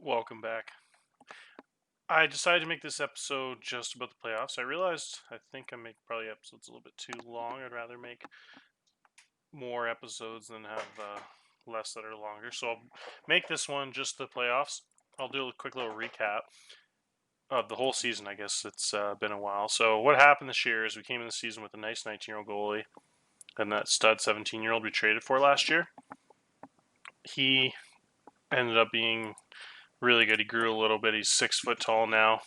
Welcome back. I decided to make this episode just about the playoffs. I realized I think I make probably episodes a little bit too long. I'd rather make more episodes than have less that are longer. So I'll make this one just the playoffs. I'll do a quick little recap of the whole season. I guess it's been a while. So what happened this year is we came in the season with a nice 19-year-old goalie and that stud 17-year-old we traded for last year. He ended up being really good. He grew a little bit. He's 6 foot tall now.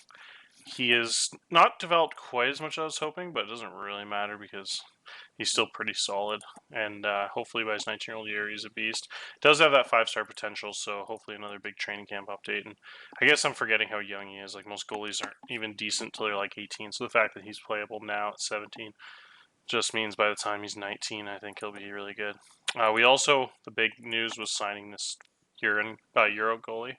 He is not developed quite as much as I was hoping, but it doesn't really matter because he's still pretty solid. And hopefully by his 19-year-old year, he's a beast. Does have that 5-star potential, so hopefully another big training camp update. And I guess I'm forgetting how young he is. Like most goalies aren't even decent till they're like 18. So the fact that he's playable now at 17 just means by the time he's 19, I think he'll be really good. We also, the big news was signing this Euro goalie.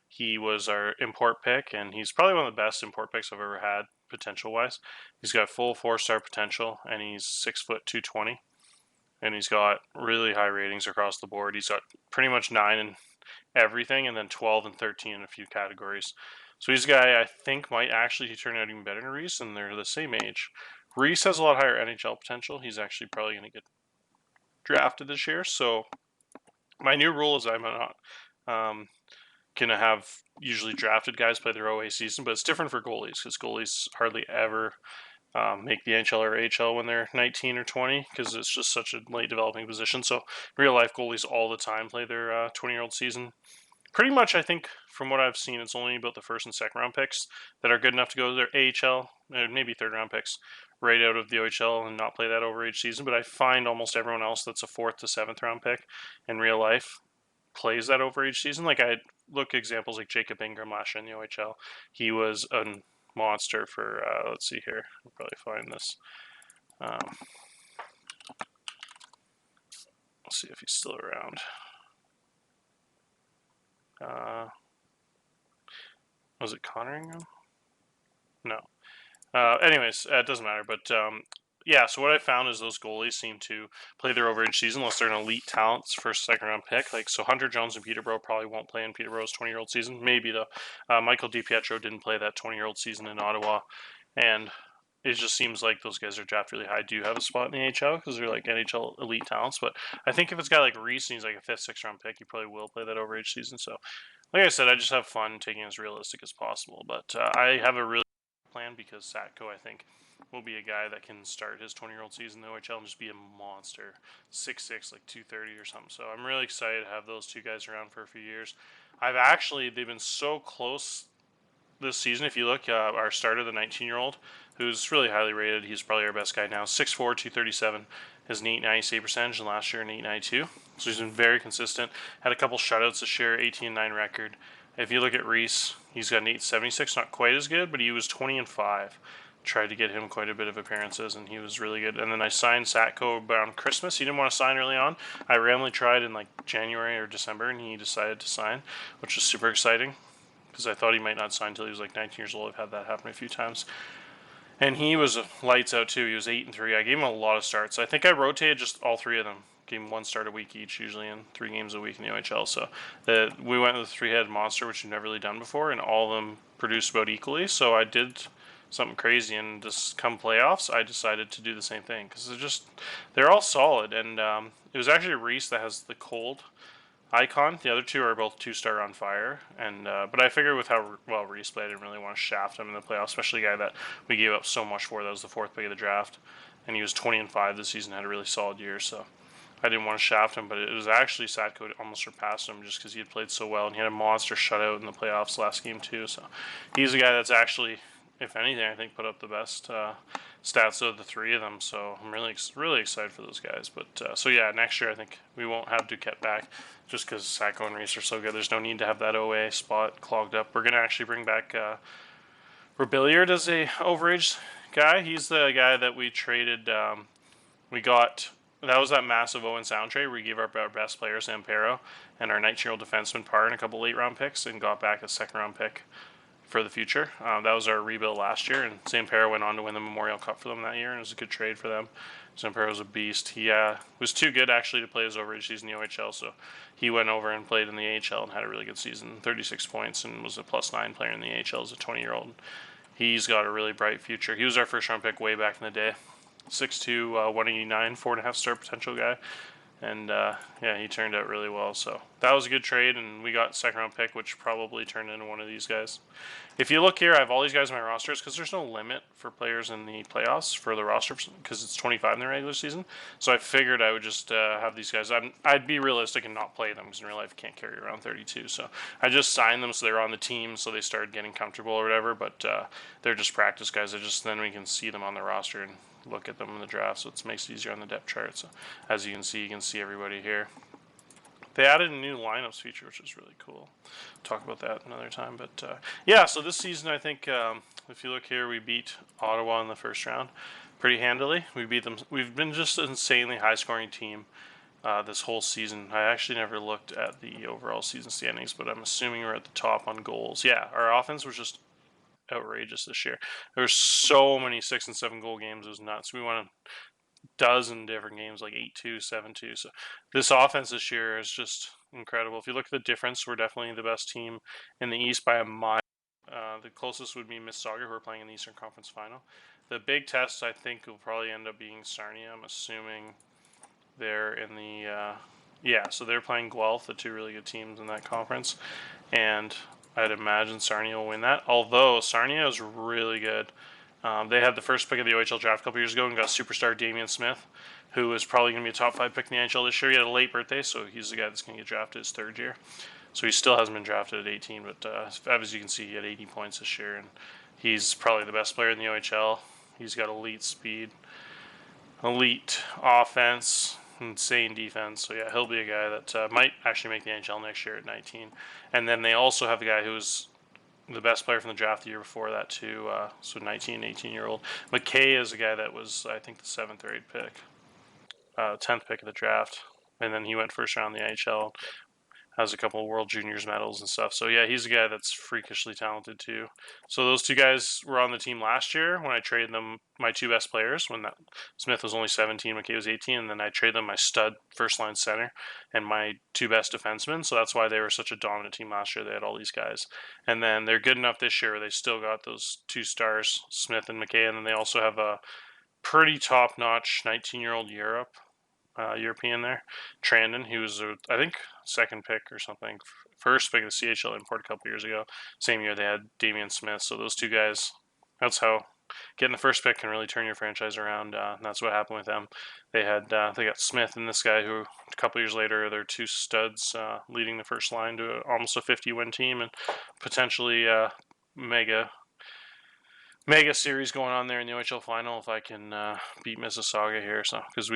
He was our import pick, and he's probably one of the best import picks I've ever had, potential-wise. He's got full 4-star potential, and he's 6 foot 220, and he's got really high ratings across the board. He's got pretty much 9 in everything, and then 12 and 13 in a few categories. So he's a guy I think might actually turn out even better than Reese, and they're the same age. Reese has a lot higher NHL potential. He's actually probably going to get drafted this year. So my new rule is I'm not gonna have usually drafted guys play their OA season, but it's different for goalies because goalies hardly ever make the NHL or AHL when they're 19 or 20 because it's just such a late developing position. So real life goalies all the time play their 20-year-old season. Pretty much, I think from what I've seen, it's only about the first and second round picks that are good enough to go to their AHL, maybe third round picks, right out of the OHL and not play that overage season. But I find almost everyone else that's a fourth to seventh round pick in real life plays that overage season. Like I look at examples like Jacob Ingram last year in the OHL. He was a monster for let's see here. I'll probably find this. Let's see if he's still around. Was it Connor Ingram? No. Anyways, it doesn't matter. But yeah, so what I found is those goalies seem to play their overage season unless they're an elite talents first, second round pick. Like so, Hunter Jones and Peterborough probably won't play in Peterborough's 20-year-old season. Maybe though. Michael DiPietro didn't play that 20-year-old season in Ottawa, and it just seems like those guys are drafted really high. Do have a spot in the AHL because they're like NHL elite talents. But I think if it's a guy like Reese and he's like a fifth, sixth round pick, he probably will play that overage season. So, like I said, I just have fun taking it as realistic as possible. But I have a really plan because Satko, I think, will be a guy that can start his 20-year-old season in the OHL and just be a monster, 6'6", like 230 or something. So I'm really excited to have those two guys around for a few years. They've been so close this season. If you look, our starter, the 19-year-old, who's really highly rated, he's probably our best guy now, 6'4", 237, has an 890 save percentage, and last year an 892. So he's been very consistent. Had a couple shutouts this year, 18-9 record. If you look at Reese, he's got an 876, not quite as good, but he was 20-5. Tried to get him quite a bit of appearances, and he was really good. And then I signed Satko around Christmas. He didn't want to sign early on. I randomly tried in like January or December, and he decided to sign, which was super exciting because I thought he might not sign until he was like 19 years old. I've had that happen a few times. And he was lights out too. He was 8-3. I gave him a lot of starts. I think I rotated just all three of them. Gave him one start a week each, usually in 3 games a week in the OHL. So we went with a 3-headed monster, which we've never really done before, and all of them produced about equally. So I did something crazy, and just come playoffs, I decided to do the same thing because they're all solid. And it was actually Reese that has the cold icon. The other two are both 2-star on fire, and but I figured with how well Reese played, I didn't really want to shaft him in the playoffs, especially a guy that we gave up so much for. That was the 4th pick of the draft, and he was 20-5 this season, had a really solid year. So I didn't want to shaft him, but it was actually Sadko almost surpassed him just because he had played so well, and he had a monster shutout in the playoffs last game too. So he's a guy that's actually, if anything, I think put up the best stats of the 3 of them. So I'm really excited for those guys. But so yeah, next year I think we won't have Duquette back just because Sacco and Reese are so good. There's no need to have that OA spot clogged up. We're gonna actually bring back Rebelliard as a overage guy. He's the guy that we traded. We got. That was that massive Owen Sound trade where we gave up our best players, Ampero, and our 19-year-old defenseman Parr, and a couple late round picks, and got back a second round pick for the future. That was our rebuild last year, and St. Pair went on to win the Memorial Cup for them that year, and it was a good trade for them. St. Pair was a beast. He was too good actually to play his overage season in the OHL, so he went over and played in the AHL and had a really good season, 36 points, and was a +9 player in the AHL as a 20-year-old. He's got a really bright future. He was our first round pick way back in the day. 6'2", 189, 4.5 star potential guy. And yeah, he turned out really well. So that was a good trade, and we got second round pick, which probably turned into one of these guys. If you look here, I have all these guys on my rosters because there's no limit for players in the playoffs for the roster because it's 25 in the regular season. So I figured I would just have these guys. I'd be realistic and not play them because in real life you can't carry around 32. So I just signed them so they're on the team, so they started getting comfortable or whatever. But they're just practice guys. Then we can see them on the roster and look at them in the draft, so it makes it easier on the depth chart. So as you can see everybody here. They added a new lineups feature, which is really cool. Talk about that another time. But yeah, so this season, I think if you look here, we beat Ottawa in the first round pretty handily. We beat them. We've been just an insanely high-scoring team this whole season. I actually never looked at the overall season standings, but I'm assuming we're at the top on goals. Yeah, our offense was just outrageous this year. There were so many 6 and 7 goal games. It was nuts. We won a dozen different games, like 8-2, 7-2. So this offense this year is just incredible. If you look at the difference, we're definitely the best team in the East by a mile. The closest would be Mississauga, who are playing in the Eastern Conference Final. The big test, I think, will probably end up being Sarnia. I'm assuming they're in the yeah, so they're playing Guelph, the two really good teams in that conference, and I'd imagine Sarnia will win that. Although Sarnia is really good. They had the first pick of the OHL draft a couple years ago and got superstar Damian Smith, who is probably going to be a top 5 pick in the NHL this year. He had a late birthday, so he's the guy that's going to get drafted his third year. So he still hasn't been drafted at 18, but as you can see, he had 80 points this year, and he's probably the best player in the OHL. He's got elite speed, elite offense, insane defense. So yeah, he'll be a guy that might actually make the NHL next year at 19. And then they also have the guy who's the best player from the draft the year before that too. So 19, 18-year-old McKay is a guy that was, I think, the 7th or 8th pick, 10th pick of the draft, and then he went first round in the NHL. Has a couple of World Juniors medals and stuff. So yeah, he's a guy that's freakishly talented too. So those two guys were on the team last year when I traded them my two best players. When that Smith was only 17, McKay was 18, and then I traded them my stud first line center and my two best defensemen. So that's why they were such a dominant team last year. They had all these guys, and then they're good enough this year. They still got those two stars, Smith and McKay, and then they also have a pretty top-notch 19-year-old European there, Trandon. He was, I think, second pick or something, first pick of the CHL import a couple years ago. Same year they had Damian Smith. So those two guys, that's how getting the first pick can really turn your franchise around. And that's what happened with them. They got Smith and this guy who a couple years later they're two studs leading the first line to almost a 50-win team and potentially mega series going on there in the OHL final if I can beat Mississauga here. So because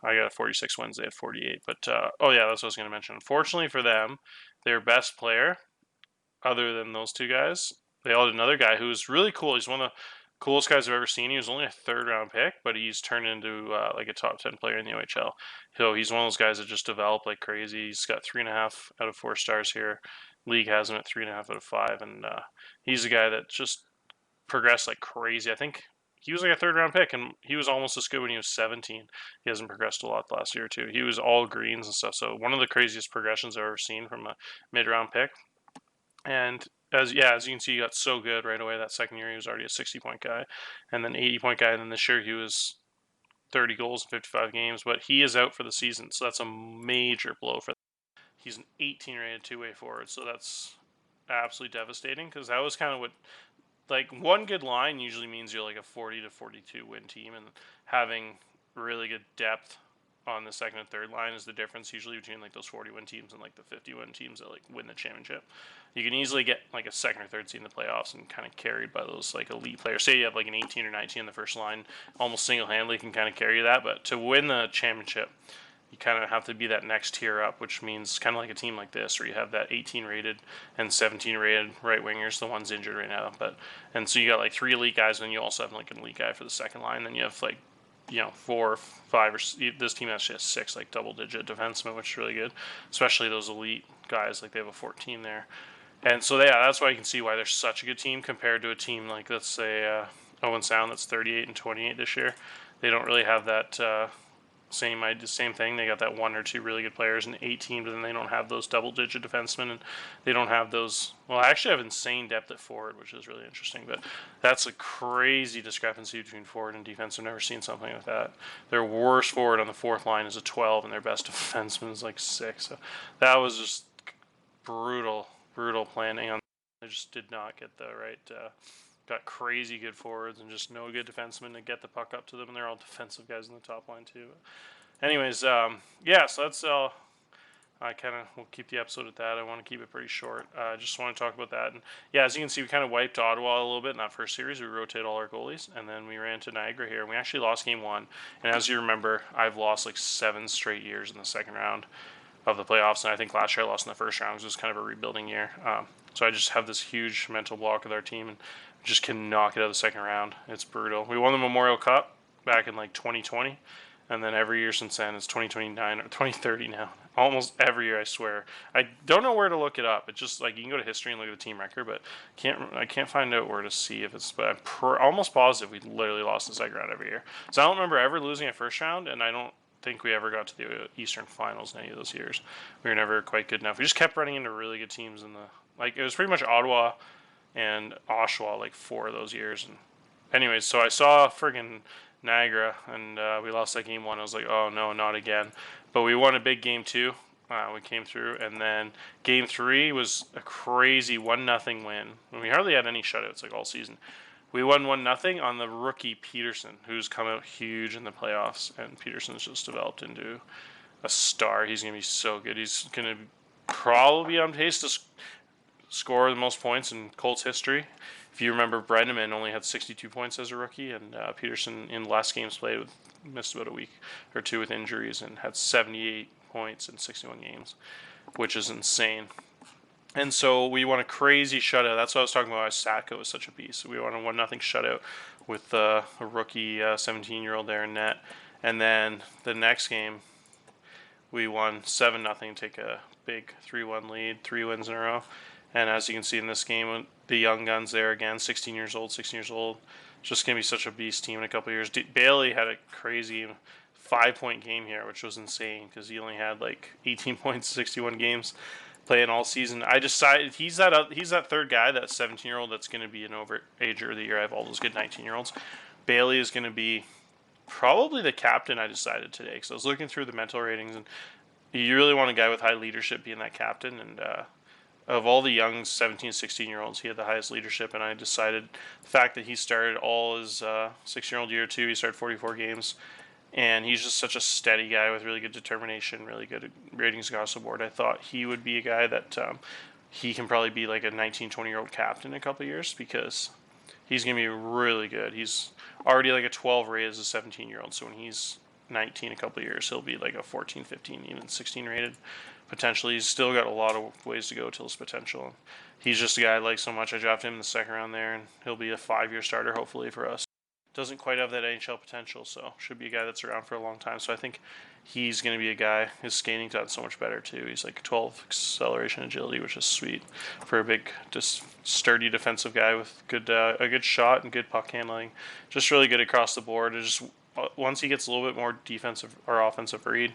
I got 46 wins, they had 48. But oh yeah, that's what I was going to mention. Unfortunately for them, their best player, other than those two guys, they all had another guy who's really cool. He's one of the coolest guys I've ever seen. He was only a 3rd round pick, but he's turned into like a top 10 player in the OHL. So he's one of those guys that just developed like crazy. He's got 3.5 out of 4 stars here. League has him at 3.5 out of 5, and he's a guy that just progressed like crazy. I think he was like a 3rd round pick, and he was almost as good when he was 17. He hasn't progressed a lot the last year too. He was all greens and stuff. So one of the craziest progressions I've ever seen from a mid-round pick. And as you can see, he got so good right away. That second year, he was already a 60-point guy, and then 80-point guy. And then this year, he was 30 goals in 55 games. But he is out for the season, so that's a major blow for them. He's an 18 rated two-way forward, so that's absolutely devastating because that was kind of what. Like, one good line usually means you're like a 40 to 42 win team, and having really good depth on the second and third line is the difference usually between like those 40 win teams and like the 50 win teams that like win the championship. You can easily get like a second or third seed in the playoffs and kind of carried by those like elite players. Say you have like an 18 or 19 in the first line, almost single-handedly can kind of carry that, but to win the championship, you kind of have to be that next tier up, which means kind of like a team like this where you have that 18 rated and 17 rated right wingers. The one's injured right now, and so you got like 3 elite guys, and then you also have like an elite guy for the second line. Then you have like 4, 5, or this team actually has 6 like double-digit defensemen, which is really good, especially those elite guys. Like they have a 14 there, And so yeah, that's why you can see why they're such a good team compared to a team like, let's say, Owen Sound that's 38 and 28 this year. They don't really have that same thing. They got that one or two really good players in 8 teams, and they don't have those double-digit defensemen, and they don't have those. Well, I actually have insane depth at forward, which is really interesting. But that's a crazy discrepancy between forward and defense. I've never seen something like that. Their worst forward on the fourth line is a 12, and their best defenseman is like 6. So that was just brutal, brutal planning on. They just did not get the right. Got crazy good forwards and just no good defensemen to get the puck up to them, and they're all defensive guys in the top line too. Anyways, yeah, so that's I kind of will keep the episode at that. I want to keep it pretty short. I just want to talk about that. And yeah, as you can see, we kind of wiped Ottawa a little bit in that first series. We rotated all our goalies, and then we ran to Niagara here, and we actually lost game 1. And as you remember, I've lost like 7 straight years in the second round of the playoffs, and I think last year I lost in the first round because it was kind of a rebuilding year. So I just have this huge mental block with our team, and just cannot get out of the second round. It's brutal. We won the Memorial Cup back in like 2020, and then every year since then it's 2029 or 2030 now. Almost every year, I swear. I don't know where to look it up. It's just like you can go to history and look at the team record, but I can't find out where to see if it's. But I'm almost positive we literally lost the second round every year. So I don't remember ever losing a first round, and I don't think we ever got to the Eastern Finals in any of those years. We were never quite good enough. We just kept running into really good teams in the like. It was pretty much Ottawa and Oshawa like 4 of those years. And anyways, so I saw friggin' Niagara, and we lost that game 1. I was like, oh no, not again. But we won a big game 2. We came through, and then game 3 was a crazy 1-0 win. And we hardly had any shutouts like all season. We won 1-0 on the rookie Peterson, who's come out huge in the playoffs, and Peterson's just developed into a star. He's going to be so good. He's going to probably be on pace to score the most points in Colts history. If you remember, Brenneman only had 62 points as a rookie, and Peterson in last games played missed about a week or 2 with injuries and had 78 points in 61 games, which is insane. And so we won a crazy shutout. That's what I was talking about. Satko was such a beast. We won a 1-0 shutout with a rookie 17-year-old there in net. And then the next game, we won 7-0, take a big 3-1 lead, 3 wins in a row. And as you can see in this game, the young guns there again, 16 years old. It's just going to be such a beast team in a couple of years. Bailey had a crazy 5-point game here, which was insane because he only had like 18 points, 61 games playing all season. I decided he's that third guy, that 17-year-old that's going to be an overager of the year. I have all those good 19-year-olds. Bailey is going to be probably the captain, I decided today, because I was looking through the mental ratings, and you really want a guy with high leadership being that captain. And of all the young 17, 16-year-olds, he had the highest leadership, and I decided the fact that he started all his 6-year-old year too. He started 44 games, and he's just such a steady guy with really good determination, really good ratings across the board. I thought he would be a guy that he can probably be like a 19, 20-year-old captain in a couple of years because he's going to be really good. He's already like a 12 rated as a 17-year-old, so when he's 19 a couple of years, he'll be like a 14, 15, even 16 rated. Potentially, he's still got a lot of ways to go till his potential. He's just a guy I like so much. I drafted him in the second round there, and he'll be a 5-year starter hopefully for us. Doesn't quite have that NHL potential, so should be a guy that's around for a long time. So I think he's going to be a guy. His skating's gotten so much better too. He's like 12 acceleration agility, which is sweet for a big, just sturdy defensive guy with good a good shot and good puck handling. Just really good across the board. Just once he gets a little bit more defensive or offensive read,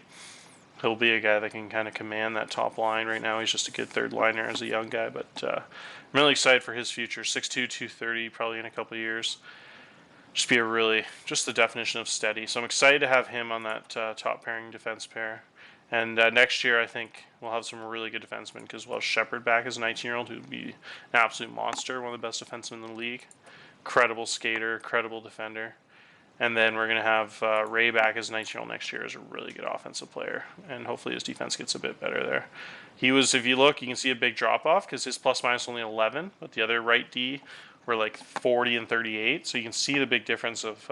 he'll be a guy that can kind of command that top line. Right now, he's just a good third liner as a young guy, but I'm really excited for his future. 6'2", 230, probably in a couple of years. Just the definition of steady. So I'm excited to have him on that top pairing defense pair. And next year, I think we'll have some really good defensemen because we'll have Shepard back as a 19-year-old who would be an absolute monster, one of the best defensemen in the league. Credible skater, credible defender. And then we're going to have Ray back as a 19-year-old next year as a really good offensive player. And hopefully his defense gets a bit better there. If you look, you can see a big drop-off because his plus-minus only 11, but the other right D were like 40 and 38. So you can see the big difference of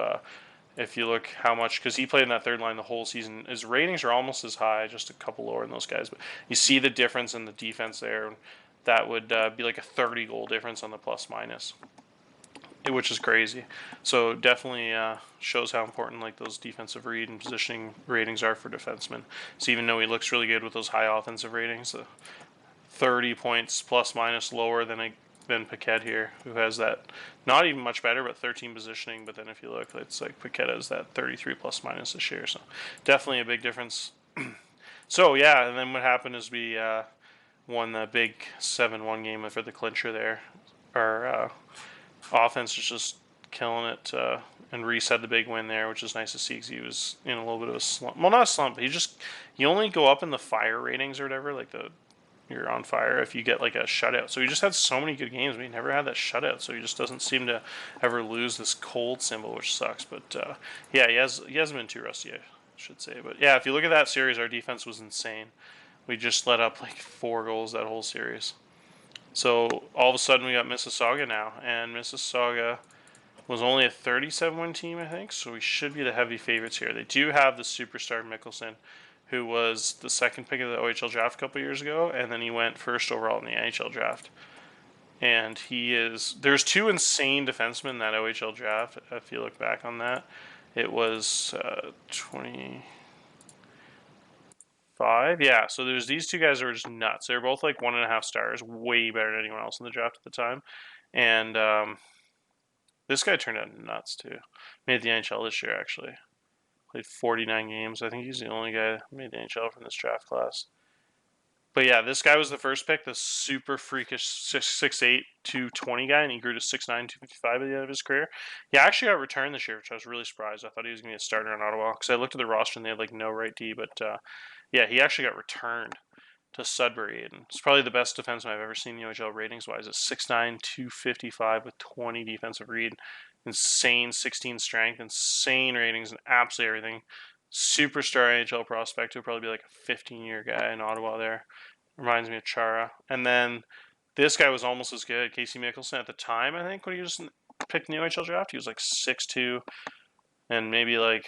if you look how much, because he played in that third line the whole season. His ratings are almost as high, just a couple lower than those guys. But you see the difference in the defense there. That would be like a 30-goal difference on the plus-minus, which is crazy. So definitely shows how important like those defensive read and positioning ratings are for defensemen. So even though he looks really good with those high offensive ratings, the 30 points plus minus lower than Paquette here, who has that not even much better, but 13 positioning. But then if you look, it's like Paquette has that 33 plus minus this year, so definitely a big difference. So yeah, and then what happened is we won the big 7-1 game for the clincher there. Our offense was just killing it and Reese had the big win there, which is nice to see because he was in a little bit of a slump. Well, not a slump, but you only go up in the fire ratings or whatever, like you're on fire if you get like a shutout. So he just had so many good games, but he never had that shutout. So he just doesn't seem to ever lose this cold symbol, which sucks. But yeah, he hasn't been too rusty, I should say. But yeah, if you look at that series, our defense was insane. We just let up like 4 goals that whole series. So all of a sudden we got Mississauga now, and Mississauga was only a 37-win team, I think. So we should be the heavy favorites here. They do have the superstar Mickelson, who was the second pick of the OHL draft a couple years ago, and then he went first overall in the NHL draft. And there's 2 insane defensemen in that OHL draft. If you look back on that, it was 25. Yeah, so there's these 2 guys that were just nuts. They were both like 1.5 stars, way better than anyone else in the draft at the time. And this guy turned out nuts too. Made the NHL this year actually. Played 49 games. I think he's the only guy that made the NHL from this draft class. But yeah, this guy was the first pick, the super freakish 6'8", 220 guy, and he grew to 6'9", 255 at the end of his career. He actually got returned this year, which I was really surprised. I thought he was going to be a starter in Ottawa because I looked at the roster and they had like no right D, but yeah, he actually got returned to Sudbury, and it's probably the best defenseman I've ever seen in the OHL ratings-wise. It's 6'9", 255 with 20 defensive read, insane 16 strength, insane ratings, and absolutely everything. Superstar NHL prospect who'll probably be like a 15-year guy in Ottawa there. Reminds me of Chara. And then this guy was almost as good. Casey Mickelson at the time, I think, when he was picked in the OHL draft, he was like 6'2", and maybe like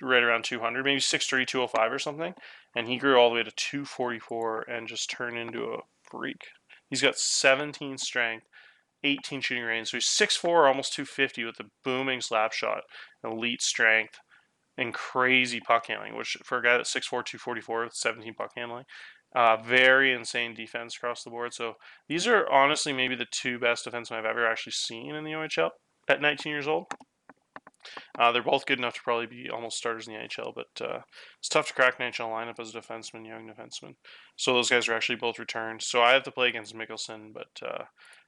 right around 200, maybe 6'3", 205 or something. And he grew all the way to 244 and just turned into a freak. He's got 17 strength, 18 shooting range. So he's 6'4", almost 250 with a booming slap shot, elite strength, and crazy puck handling, which for a guy that's 6'4", 244 with 17 puck handling, very insane defense across the board. So these are honestly maybe the 2 best defensemen I've ever actually seen in the OHL at 19 years old. They're both good enough to probably be almost starters in the NHL, but it's tough to crack an NHL lineup as a defenseman, young defenseman. So those guys are actually both returned. So I have to play against Mickelson, but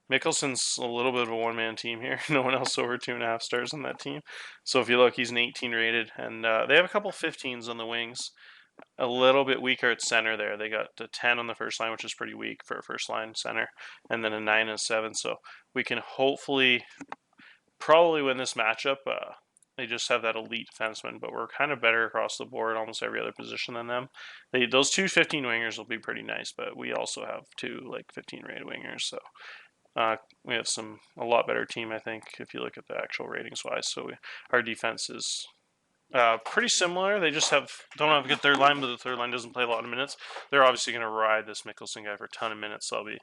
Mickelson's a little bit of a one-man team here. No one else over 2.5 stars on that team. So if you look, he's an 18 rated, and they have a couple 15s on the wings. A little bit weaker at center there. They got a 10 on the first line, which is pretty weak for a first line center, and then a 9 and a 7. So we can hopefully probably win this matchup. They just have that elite defenseman, but we're kind of better across the board, almost every other position than them. Those 2 15 wingers will be pretty nice, but we also have 2 like 15 rated wingers, so we have a lot better team, I think, if you look at the actual ratings wise. So our defense is pretty similar. They just don't have a good third line, but the third line doesn't play a lot of minutes. They're obviously going to ride this Mickelson guy for a ton of minutes, so it'll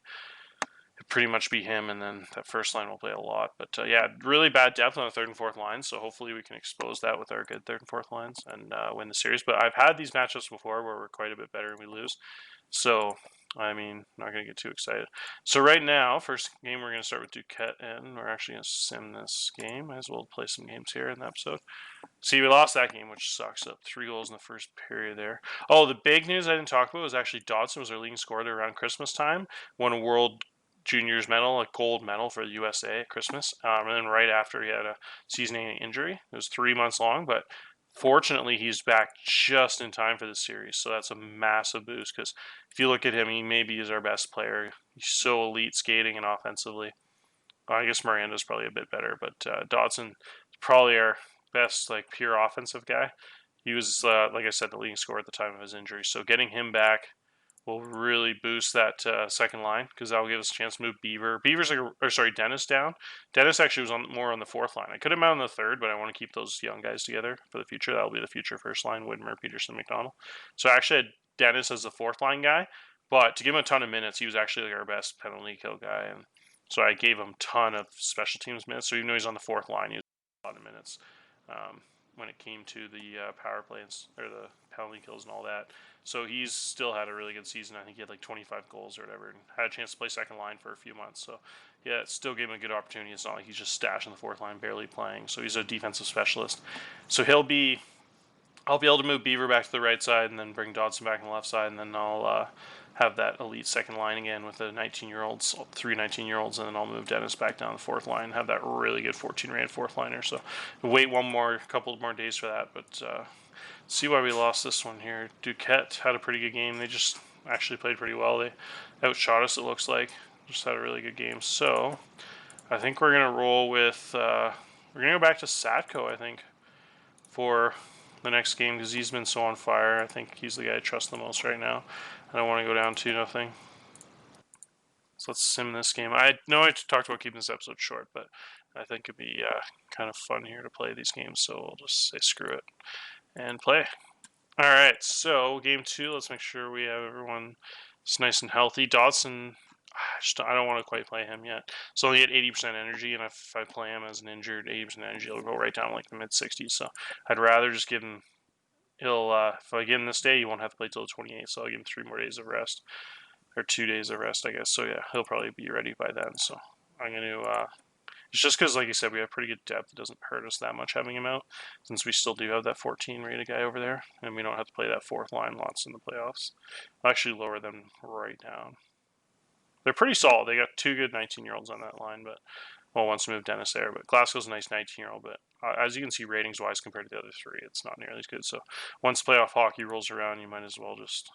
pretty much be him, and then that first line will play a lot. But yeah, really bad depth on the third and fourth line, so hopefully we can expose that with our good third and fourth lines and win the series. But I've had these matchups before where we're quite a bit better and we lose. So, I mean, not going to get too excited. So right now, first game, we're going to start with Duquette, and we're actually going to sim this game. Might as well play some games here in the episode. See, we lost that game, which sucks. Up 3 goals in the first period there. Oh, the big news I didn't talk about was actually Dodson was our leading scorer there around Christmas time. Won a World Juniors medal, a gold medal for the USA at Christmas. And then right after he had a season-ending injury. It was 3 months long, but fortunately he's back just in time for the series. So that's a massive boost because if you look at him, he maybe is our best player. He's so elite skating and offensively. I guess Miranda's probably a bit better, but Dodson is probably our best like pure offensive guy. He was, like I said, the leading scorer at the time of his injury. So getting him back will really boost that second line because that will give us a chance to move Dennis down. Dennis actually was more on the fourth line. I could have him out on the third, but I want to keep those young guys together for the future. That will be the future first line: Widmer, Peterson, McDonald. So I actually had Dennis as the fourth line guy, but to give him a ton of minutes, he was actually like our best penalty kill guy, and so I gave him a ton of special teams minutes. So even though he's on the fourth line, he was a lot of minutes when it came to the power play or the penalty kills and all that. So he's still had a really good season. I think he had like 25 goals or whatever, and had a chance to play second line for a few months. So yeah, it still gave him a good opportunity. It's not like he's just stashed in the fourth line, barely playing. So he's a defensive specialist. So I'll be able to move Beaver back to the right side, and then bring Dodson back on the left side, and then I'll have that elite second line again with the 19-year-olds, 19-year-olds, and then I'll move Dennis back down the fourth line, have that really good 14-rated fourth liner. So wait couple more days for that, but see why we lost this one here. Duquette had a pretty good game. They just actually played pretty well. They outshot us, it looks like. Just had a really good game. So I think we're going to roll with, we're going to go back to Satko, I think, for the next game, because he's been so on fire. I think he's the guy I trust the most right now. I don't want to go down 2-0. So let's sim this game. I know I talked about keeping this episode short, but I think it'd be kind of fun here to play these games, so we'll just say screw it and play. Alright, so game 2, let's make sure we have everyone nice and healthy. Dodson, I don't want to quite play him yet. So only at 80% energy, and if I play him as an injured 80% energy, he'll go right down like the mid-60s. So I'd rather just give him, if I give him this day, he won't have to play till the 28th, so I'll give him 3 more days of rest. Or 2 days of rest, I guess. So yeah, he'll probably be ready by then. So I'm going to... it's just because, like you said, we have pretty good depth. It doesn't hurt us that much having him out, since we still do have that 14-rated guy over there, and we don't have to play that fourth line lots in the playoffs. I'll actually lower them right down. They're pretty solid. They got 2 good 19-year-olds on that line, but once we move Dennis there. But Glasgow's a nice 19-year-old, but as you can see, ratings-wise compared to the other 3, it's not nearly as good. So once playoff hockey rolls around, you might as well just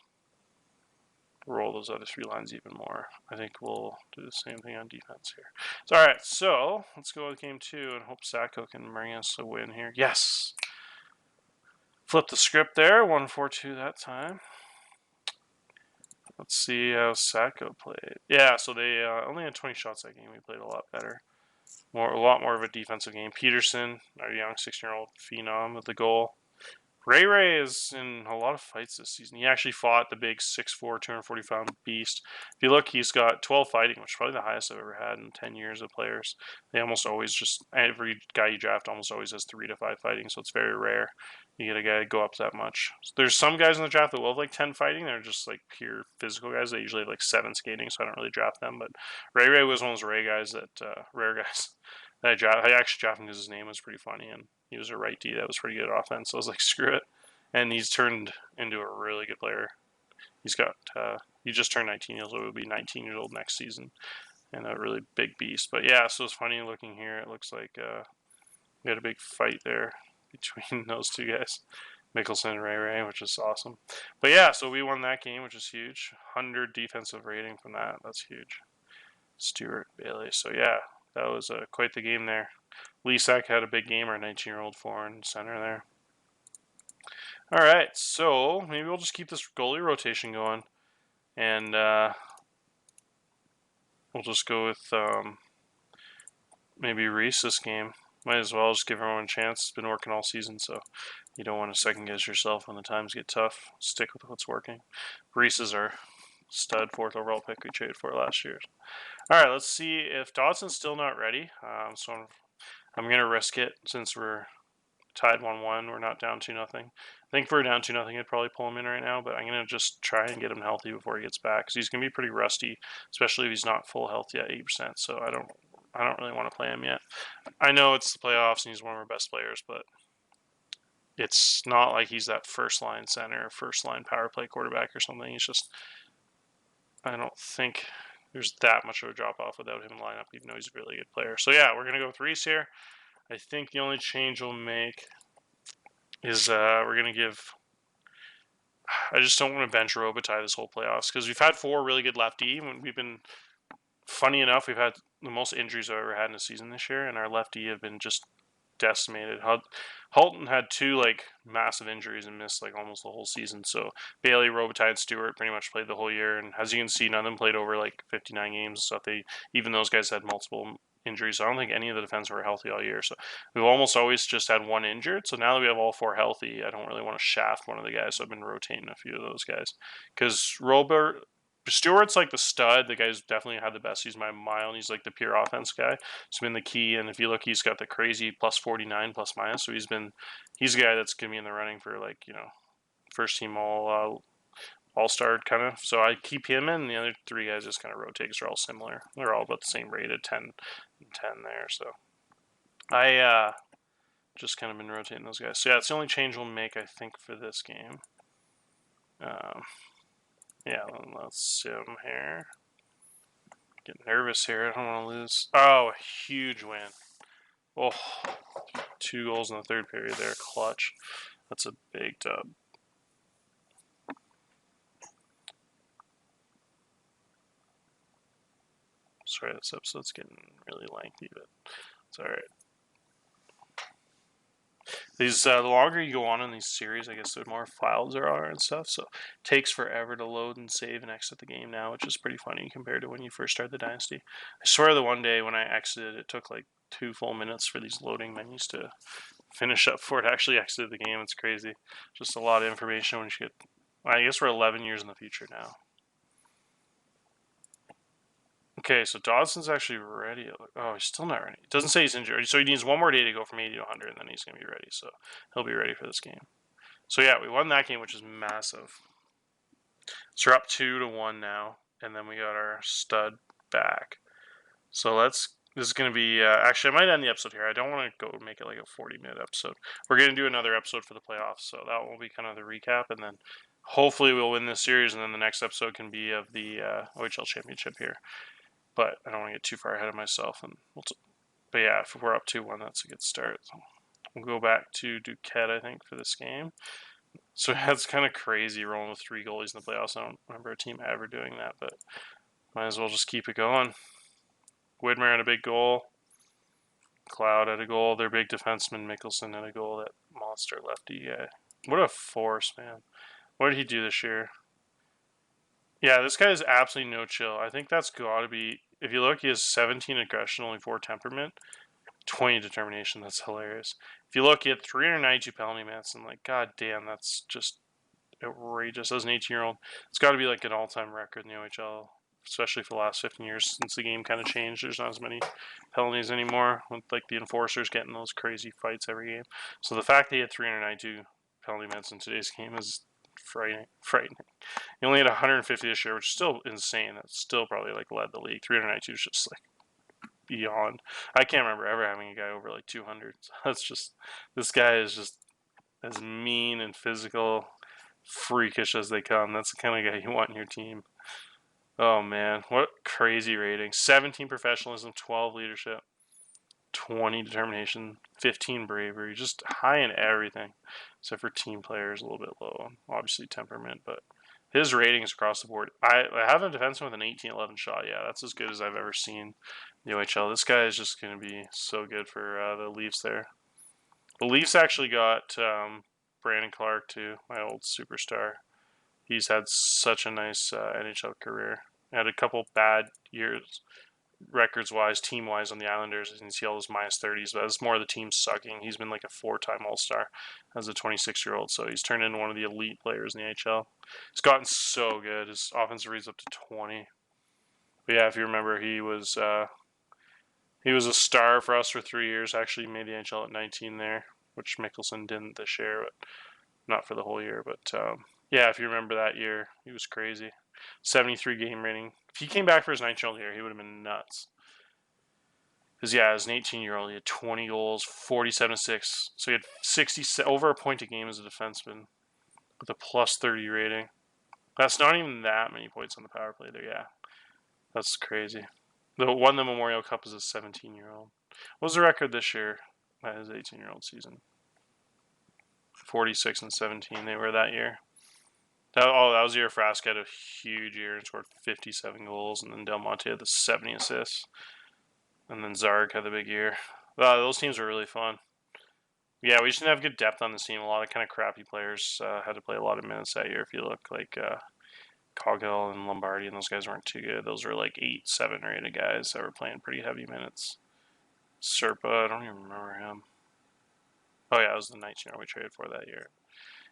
roll those other 3 lines even more. I think we'll do the same thing on defense here. So, all right, so let's go with game 2 and hope Satko can bring us a win here. Yes! Flip the script there, 1-4-2 that time. Let's see how Satko played. Yeah, so they only had 20 shots that game. We played a lot better. A lot more of a defensive game. Peterson, our young 16-year-old phenom, with the goal. Ray is in a lot of fights this season. He actually fought the big 6'4", 240-pound beast. If you look, he's got 12 fighting, which is probably the highest I've ever had in 10 years of players. They almost always every guy you draft almost always has 3 to 5 fighting, so it's very rare you get a guy go up that much. So there's some guys in the draft that will have like 10 fighting. They're just like pure physical guys. They usually have like 7 skating, so I don't really draft them. But Ray was one of those rare guys that I actually drafted him because his name was pretty funny, and he was a right D that was pretty good at offense. So I was like, screw it. And he's turned into a really good player. He's got, he just turned 19 years old. He'll be 19 years old next season. And a really big beast. But yeah, so it's funny looking here. It looks like we had a big fight there between those 2 guys. Mickelson and Ray, which is awesome. But yeah, so we won that game, which is huge. 100 defensive rating from that. That's huge. Stewart, Bailey. So yeah, that was quite the game there. Lisak had a big game, our 19-year-old foreign center there. All right, so maybe we'll just keep this goalie rotation going, and we'll just go with maybe Reese this game. Might as well just give everyone a chance. It's been working all season, so you don't want to second guess yourself when the times get tough. Stick with what's working. Reese is our stud 4th overall pick we traded for last year. All right, let's see if Dodson's still not ready. So I'm going to risk it since we're tied 1-1. We're not down 2-0. I think if we're down 2-0, I'd probably pull him in right now, but I'm going to just try and get him healthy before he gets back, because he's going to be pretty rusty, especially if he's not full health yet, 80%. So I don't really want to play him yet. I know it's the playoffs and he's one of our best players, but it's not like he's that first-line center, first-line power play quarterback or something. He's just, I don't think there's that much of a drop-off without him in the lineup, even though he's a really good player. So yeah, we're going to go with Reese here. I think the only change we'll make is we're going to give... I just don't want to bench Robitaille this whole playoffs, because we've had 4 really good lefty. We've been... Funny enough, we've had the most injuries I've ever had in a season this year, and our lefty have been just decimated. Halton had 2 like massive injuries and missed like almost the whole season. So Bailey, Robitaille, and Stewart pretty much played the whole year, and as you can see, none of them played over like 59 games. So even those guys had multiple injuries. So I don't think any of the defense were healthy all year. So we've almost always just had 1 injured. So now that we have all 4 healthy, I don't really want to shaft one of the guys. So I've been rotating a few of those guys, because Stewart's like the stud. The guy's definitely had the best season by a mile, and he's like the pure offense guy. He's been the key, and if you look, he's got the crazy plus 49 plus minus. So he's a guy that's gonna be in the running for like first team all-star kind of. So I keep him in, and the other 3 guys just kind of rotate because they're all similar. They're all about the same rate at 10 and 10 there. So I just kind of been rotating those guys. So yeah, it's the only change we'll make, I think, for this game. Yeah, let's sim here. Get nervous here. I don't want to lose. Oh, a huge win. Oh, 2 goals in the third period there. Clutch. That's a big dub. Sorry, this episode's getting really lengthy, but it's alright. These the longer you go on in these series, I guess the more files there are and stuff. So it takes forever to load and save and exit the game now, which is pretty funny compared to when you first started the Dynasty. I swear the one day when I exited, it took like 2 full minutes for these loading menus to finish up before it actually exited the game. It's crazy. Just a lot of information when you get. I guess we're 11 years in the future now. Okay, so Dodson's actually ready. Oh, he's still not ready. It doesn't say he's injured. So he needs 1 more day to go from 80 to 100, and then he's going to be ready. So he'll be ready for this game. So yeah, we won that game, which is massive. So we're up 2-1 now, and then we got our stud back. So this is going to be, actually I might end the episode here. I don't want to go make it like a 40-minute episode. We're going to do another episode for the playoffs, so that will be kind of the recap, and then hopefully we'll win this series, and then the next episode can be of the OHL Championship here. But I don't want to get too far ahead of myself. But yeah, if we're up 2-1, that's a good start. So we'll go back to Duquette, I think, for this game. So that's kind of crazy rolling with 3 goalies in the playoffs. I don't remember a team ever doing that, but might as well just keep it going. Widmer had a big goal. Cloud had a goal. Their big defenseman, Mickelson, had a goal. That monster lefty guy. What a force, man. What did he do this year? Yeah, this guy is absolutely no chill. I think that's got to be... If you look, he has 17 aggression, only 4 temperament, 20 determination. That's hilarious. If you look, he had 392 penalty minutes, and like, god damn, that's just outrageous. As an 18-year-old, it's got to be like an all-time record in the OHL, especially for the last 15 years since the game kind of changed. There's not as many penalties anymore, with like the enforcers getting those crazy fights every game. So the fact that he had 392 penalty minutes in today's game is frightening. He only had 150 this year, which is still insane. That's still probably like led the league. 392 is just like beyond. I can't remember ever having a guy over like 200. So that's just, this guy is just as mean and physical, freakish as they come. That's the kind of guy you want in your team. Oh man, what crazy rating. 17 professionalism, 12 leadership, 20 determination, 15 bravery, just high in everything, except for team players, a little bit low. Obviously temperament, but his ratings across the board. I have a defenseman with an 18-11 shot. Yeah, that's as good as I've ever seen in the OHL. This guy is just going to be so good for the Leafs there. The Leafs actually got Brandon Clark too, my old superstar. He's had such a nice NHL career. Had a couple bad years records-wise, team-wise on the Islanders. You can see all those -30s, but it's more of the team sucking. He's been like a 4-time All-Star as a 26-year-old, so he's turned into one of the elite players in the NHL. He's gotten so good. His offensive rate's up to 20. But yeah, if you remember, he was a star for us for 3 years. Actually made the NHL at 19 there, which Mickelson didn't this year, but not for the whole year. But yeah, if you remember that year, he was crazy. 73 game rating. If he came back for his 19-year-old year, he would have been nuts. Because yeah, as an 18-year-old, he had 20 goals, 47 assists. So he had 60 over a point a game as a defenseman with a +30 rating. That's not even that many points on the power play there. Yeah, that's crazy. Won the Memorial Cup as a 17-year-old. What was the record this year at his 18-year-old season? 46 and 17 they were that year. That was the year Frask had a huge year and scored 57 goals, and then Del Monte had the 70 assists, and then Zarg had the big year. Those teams were really fun. Yeah, we just didn't have good depth on the team. A lot of kind of crappy players had to play a lot of minutes that year. If you look, like Coghill and Lombardi, and those guys weren't too good. Those were like 8, 7 rated guys that were playing pretty heavy minutes. Serpa, I don't even remember him. Oh yeah, it was the 19-year-old we traded for that year.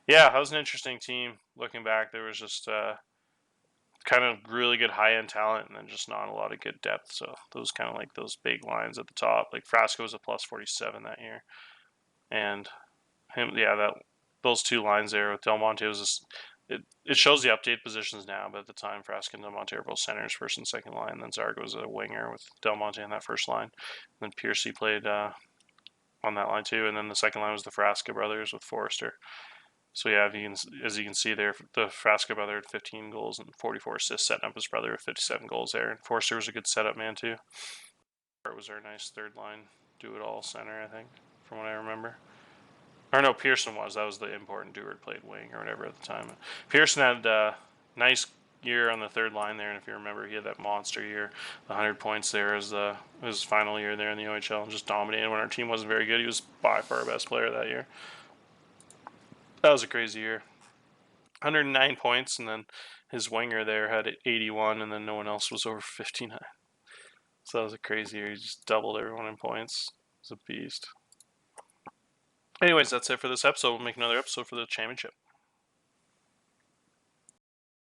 Yeah, that was an interesting team. Looking back, there was just kind of really good high-end talent and then just not a lot of good depth. So those kind of like those big lines at the top. Like Frasco was a +47 that year. And him, yeah, that those two lines there with Del Monte was just, it shows the update positions now, but at the time, Frasca and Del Monte are both centers, first and second line. Then Zarga was a winger with Del Monte on that first line. And then Piercy played on that line too. And then the second line was the Frasca brothers with Forrester. So yeah, as you can see there, the Frasca brother had 15 goals and 44 assists, setting up his brother with 57 goals there. And Forrester was a good setup man too. It was our nice third line do-it-all center, I think, from what I remember. Or no, Pearson was. That was the import, and Dewar played wing or whatever at the time. Pearson had a nice year on the third line there, and if you remember, he had that monster year, the 100 points there as his final year there in the OHL, and just dominated when our team wasn't very good. He was by far our best player that year. That was a crazy year. 109 points, and then his winger there had 81, and then no one else was over 59. So that was a crazy year. He just doubled everyone in points. It was a beast. Anyways, that's it for this episode. We'll make another episode for the championship.